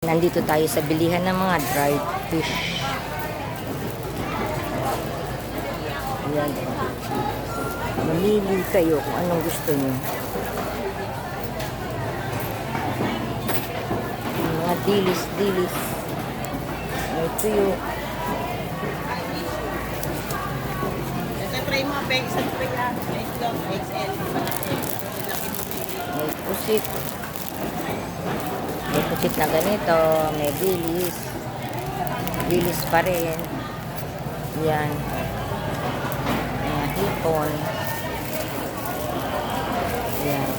Nandito tayo sa bilihan ng mga dried fish. Ayan. Mamili kayo kung anong gusto nyo. Mga dilis-dilis. May tuyo. Ito try mo, Peg. Isang tray lang. Itlog, XL. May pusit. May pusit na ganito. May dilis. Dilis pa rin. Yan. Mga hipon. Yan.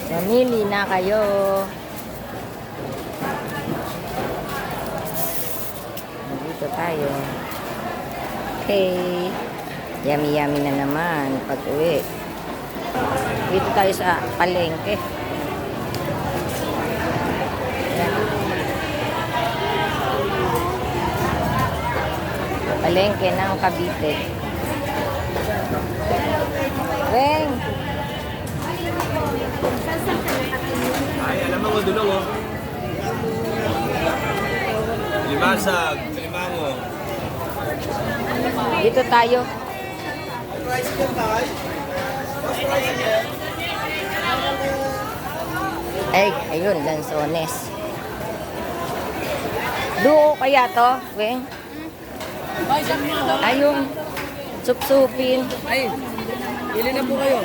Mamili na kayo. Dito tayo. Okay. Yummy-yummy na naman pag-uwi. Dito tayo sa palengke. Yan. Palengke ng Cavite. Weng! Ay, alam mo, dulong, oh. Limasag, limango. Dito tayo. Ay, ayun, lansones. Duo kaya to, Weng? Ayun. Sup-supin. Ay, ili na po kayo.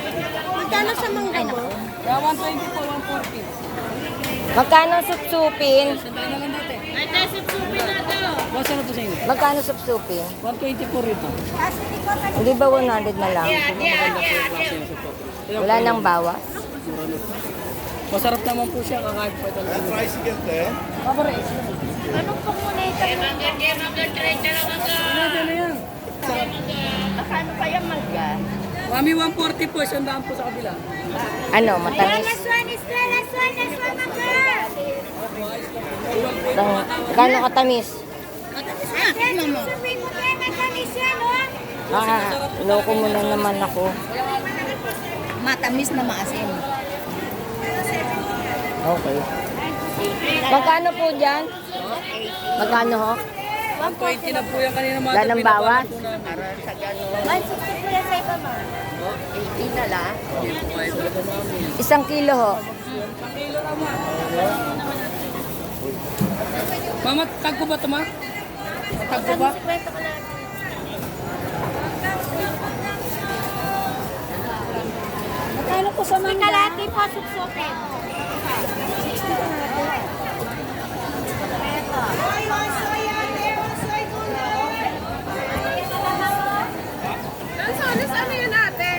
Magkano sa mangga mo? 120 po, 140. Magkano sup-supin? Sandali na lang dati. Ay, tayo susupi na to. Boss, ano po sa inyo? Magkano sup-supin? 120 po rito. Kasi di ko pa Hindi ba 100 na lang? Wala nang bawas? Masarap naman po siya, kakain po ito. Tricycle, te. Papare. Anong po muna ito? Ano na yan? Nakano kaya mangga? Mami, 140 po, isang daan po sa kabila. Ano, matamis? Last one mangga! Magkano katamis? Ay, susupi mo kaya matamis yan, oh! Loko mo na naman ako. Matamis na maasim. Okay. Magkano po dyan? Magkano ho? 120 na po yan kanina mga. Wala nang bawas? Ay, susupi mo yan sa iba, ma. 80 na lang. Isang kilo ho. Mama, tagpo ba ito, ma? Tagpo ba? Magkano po sa mangga? Kalati po, susupin. Ano yun ate?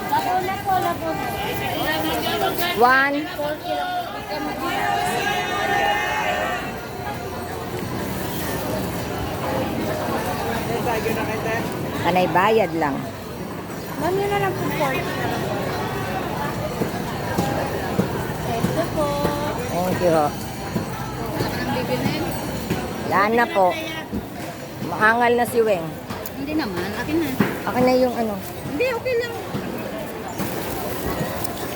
Labuna po, labuna. 1. Kanay bayad lang. Ma'am, yun na lang po, 40. Ito po. Thank you ho. Wala na po. Maangal na si Weng. Hindi naman, akin na. Akin na yung ano. Hindi, okay lang.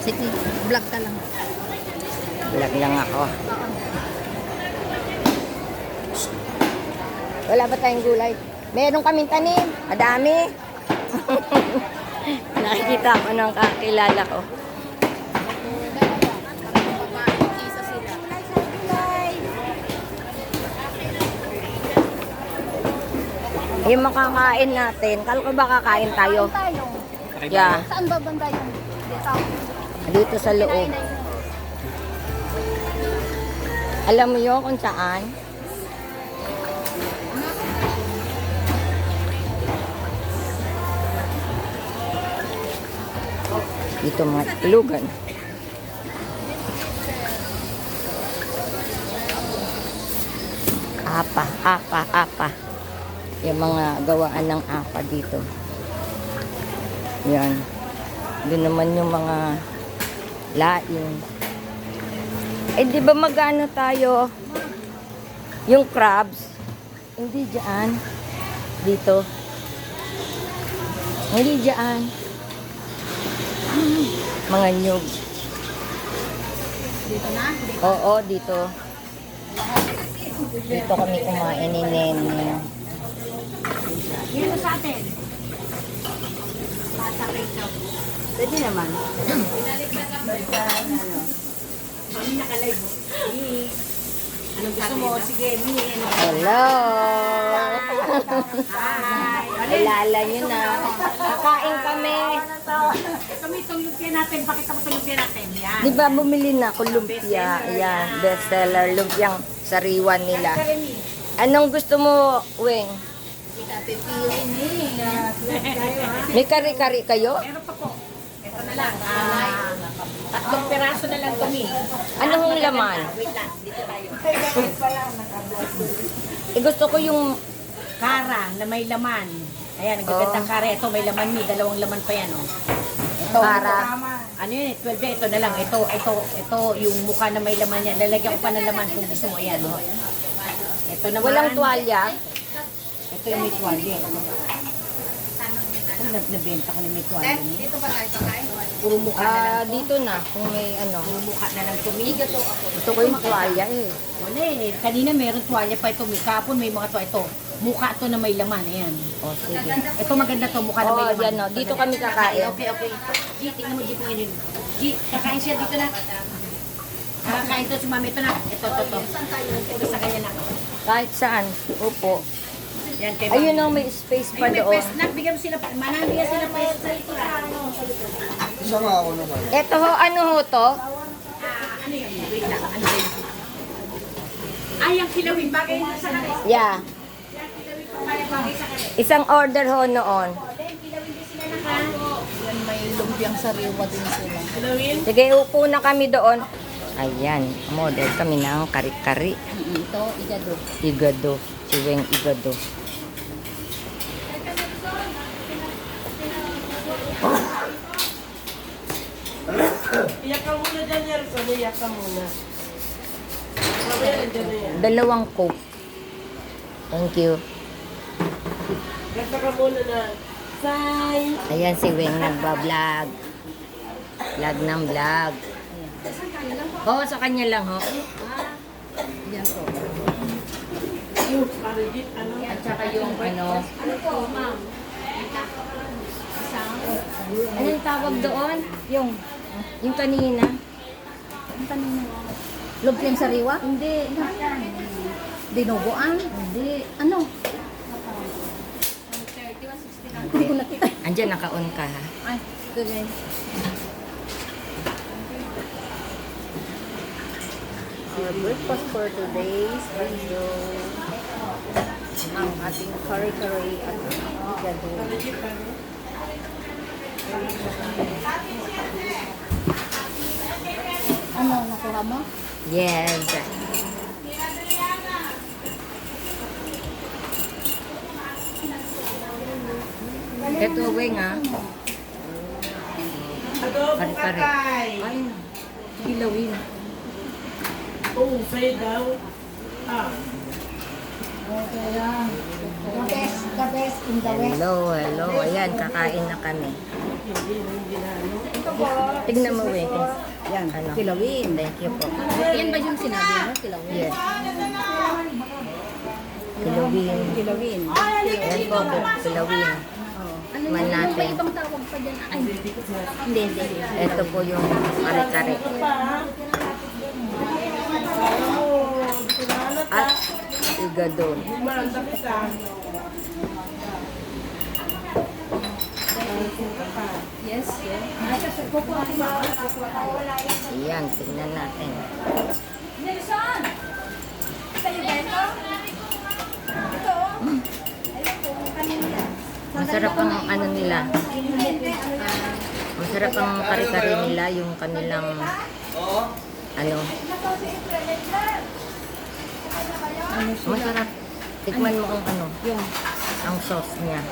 Sige, vlog ka lang. Vlog lang ako. Wala ba tayong gulay? Meron kaming tanim. Madami. Nakikita ko ng kakilala ko. Yung makakain natin, kala ko ba kakain tayo? Tayo. Yeah, Saan ba banda yung dito? dito sa loob. Alam mo yun kung saan? Dito mga tulugan. Apa. Yung mga gawaan ng apa dito. Yan. Doon naman yung mga laing. Eh, di ba magano tayo? Yung crabs. Hindi dyan. Dito. Hindi dyan. Mga nyug. Dito na? Oo, dito. Dito kami kumain ni Nene. Dito sa atin. Pwede naman. Anong gusto mo? Sige, Mi. Hello! Hi. Alala nyo na. Kakain kami. Ito may itong lumpia natin. Pakita mo itong lumpia natin. Yan. Di ba bumili na ako lumpia? Yan, bestseller. Lumpiang sariwan nila. Anong gusto mo, Weng? May kari-kari kayo? Meron pa po. Ito na lang. Tatlong piraso na lang ito, Mi. Ano hong laman? Wait lang. Dito tayo. Gusto ko yung... Kara na may laman. Ayan, ang gagandang kara. Ito may laman, Mi. Dalawang laman pa yan, oh. Ito. Kara. Ano yun? 12 ito na lang. Ito yung mukha na may laman yan. Lalagyan ko pa ng laman kung gusto mo. Ayan, oh. Ito naman. Walang tuwalya. Ito yung may tuwalya. Ano nabenta ko na may tuwalya niya? Dito pa tayo kakain? Puro mukha na lang. Dito na, kung may ano. Puro mukha na lang tumiga to ako. Gusto ko yung tuwalya eh. Wala eh. Kanina meron tuwalya pa ito. May kapon may mga tuwalya. Ito. Mukha to na may laman. Ayan. O, sige. Ito maganda to. Mukha na may Oo, laman. yan o. Dito kami kakain. Okay. G, tingnan mo G kung ano yun. G, kakain siya dito na. Kakain to si mami. Ito na. Ito. Ito sa kanya na. Kahit saan. Upo. Yan, kay Ayun mami. o, may space pa Ay, may doon. pwes na. Bigyan mo sila. Manang bigyan sila pwes. Isa nga ako naman. Ito ho, ano ho to? Ano yun? Wait lang. Ano yun? Ay, ang kilawin. Bagay na sa kanila. Yeah. Bagay sa kanila. Isang order ho noon. Yan, may lumpiang sariwa din sila. Kilawin? Sige, upo na kami doon. Ayan, model kami ng kari-kari. Ito, igado. Igado. Si Weng Igado. Iyak ka muna dyan, Yerson. Iyak ka muna. Mamaya nandiyan na yan. Dalawang coke. Thank you. Gasta ka muna na. Sign! Ayan si Weng nagbablog. Vlog ng vlog. Oo, sa kanya lang ho. Yan po. Paligid, ano? At saka yung ano. Ano po, ma'am? Anong tawag doon? Yung kanina. Ang tanong mo. Lumpiang sariwa? Hindi. Dinuguan? Hindi. Ano? 31, 60. Hindi ko nakita. Andiyan, naka-on ka ha. Ay, gagay. Our breakfast for today's video. Ang ating kari-kari at igado. Ano, nakuha mo? Yes. Ito, Weng ah. Kari-kari. Ay, hilawin. Oo, sa'yo daw. Ah. The best in the west. Hello. Ayan, kakain na kami. Tignan mo, Weng. Yan, Ano? kilawin. Thank you po. Yan ba yung sinabi mo? Kilawin? Yes. Kilawin. Kilawin. Ayan po, kilawin. Ano Man yung natin. ibang tawag pa dyan? Ay, hindi. Ito po yung kare-kare. At igado. Yes. Ayan, tingnan natin. Nelson! Sa'yo ba ito? Ito. Masarap ang ano nila. Masarap ang kare-kare nila, yung kanilang ano. Masarap. Tikman mo ang ano, ang sauce niya.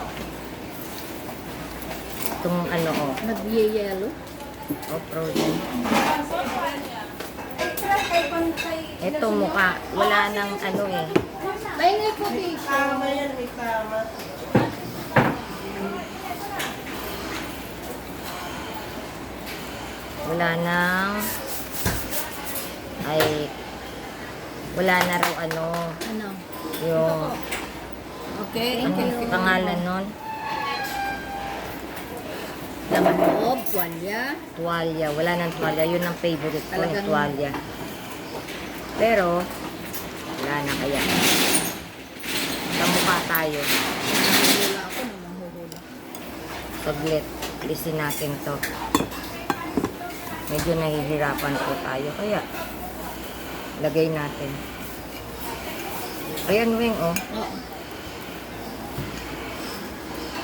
Itong ano oh, Nag-yellow. frozen. Ito mukha, wala nang ano eh. May ngay puti. Tama yan, may tama. wala nang, ay, wala na raw ano, Ano? yung, Okay, ano thank you. pangalan nun? Laman loob, tuwalya. Tuwalya. Wala nang tuwalya. Yun ang favorite ko, yung Talagang- tuwalya. Pero, wala na kaya. Kamukha tayo. Nahuhula ako, nahuhula. Saglit. Lisin natin to. Medyo nahihirapan po tayo. Kaya, lagay natin. Ayan, Weng, oh. Oo.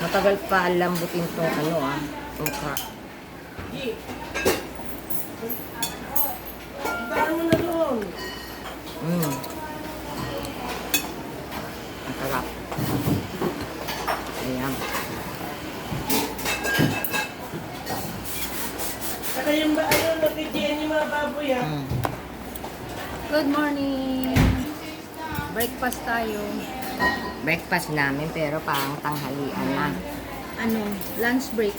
Matagal pa lambutin tong ano, mukha. Ang sarap. Ayan. Saka yung ba, ayun, nag-GN yung mga baboy ah. Good morning. Breakfast tayo. Breakfast namin pero pang tanghalian na. Ano? Lunch break.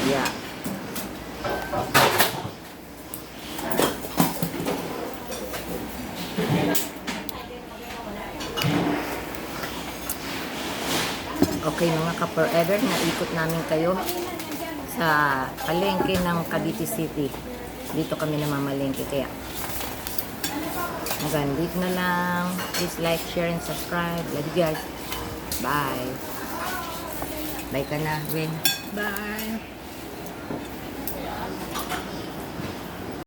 Yeah. Okay mga ka-forever, naikot namin kayo sa palengke ng Cavite City. Dito kami namamalengke kaya hanggang dito na lang. Please like, share, and subscribe. Love you guys. Bye. Bye ka na, Win. Bye.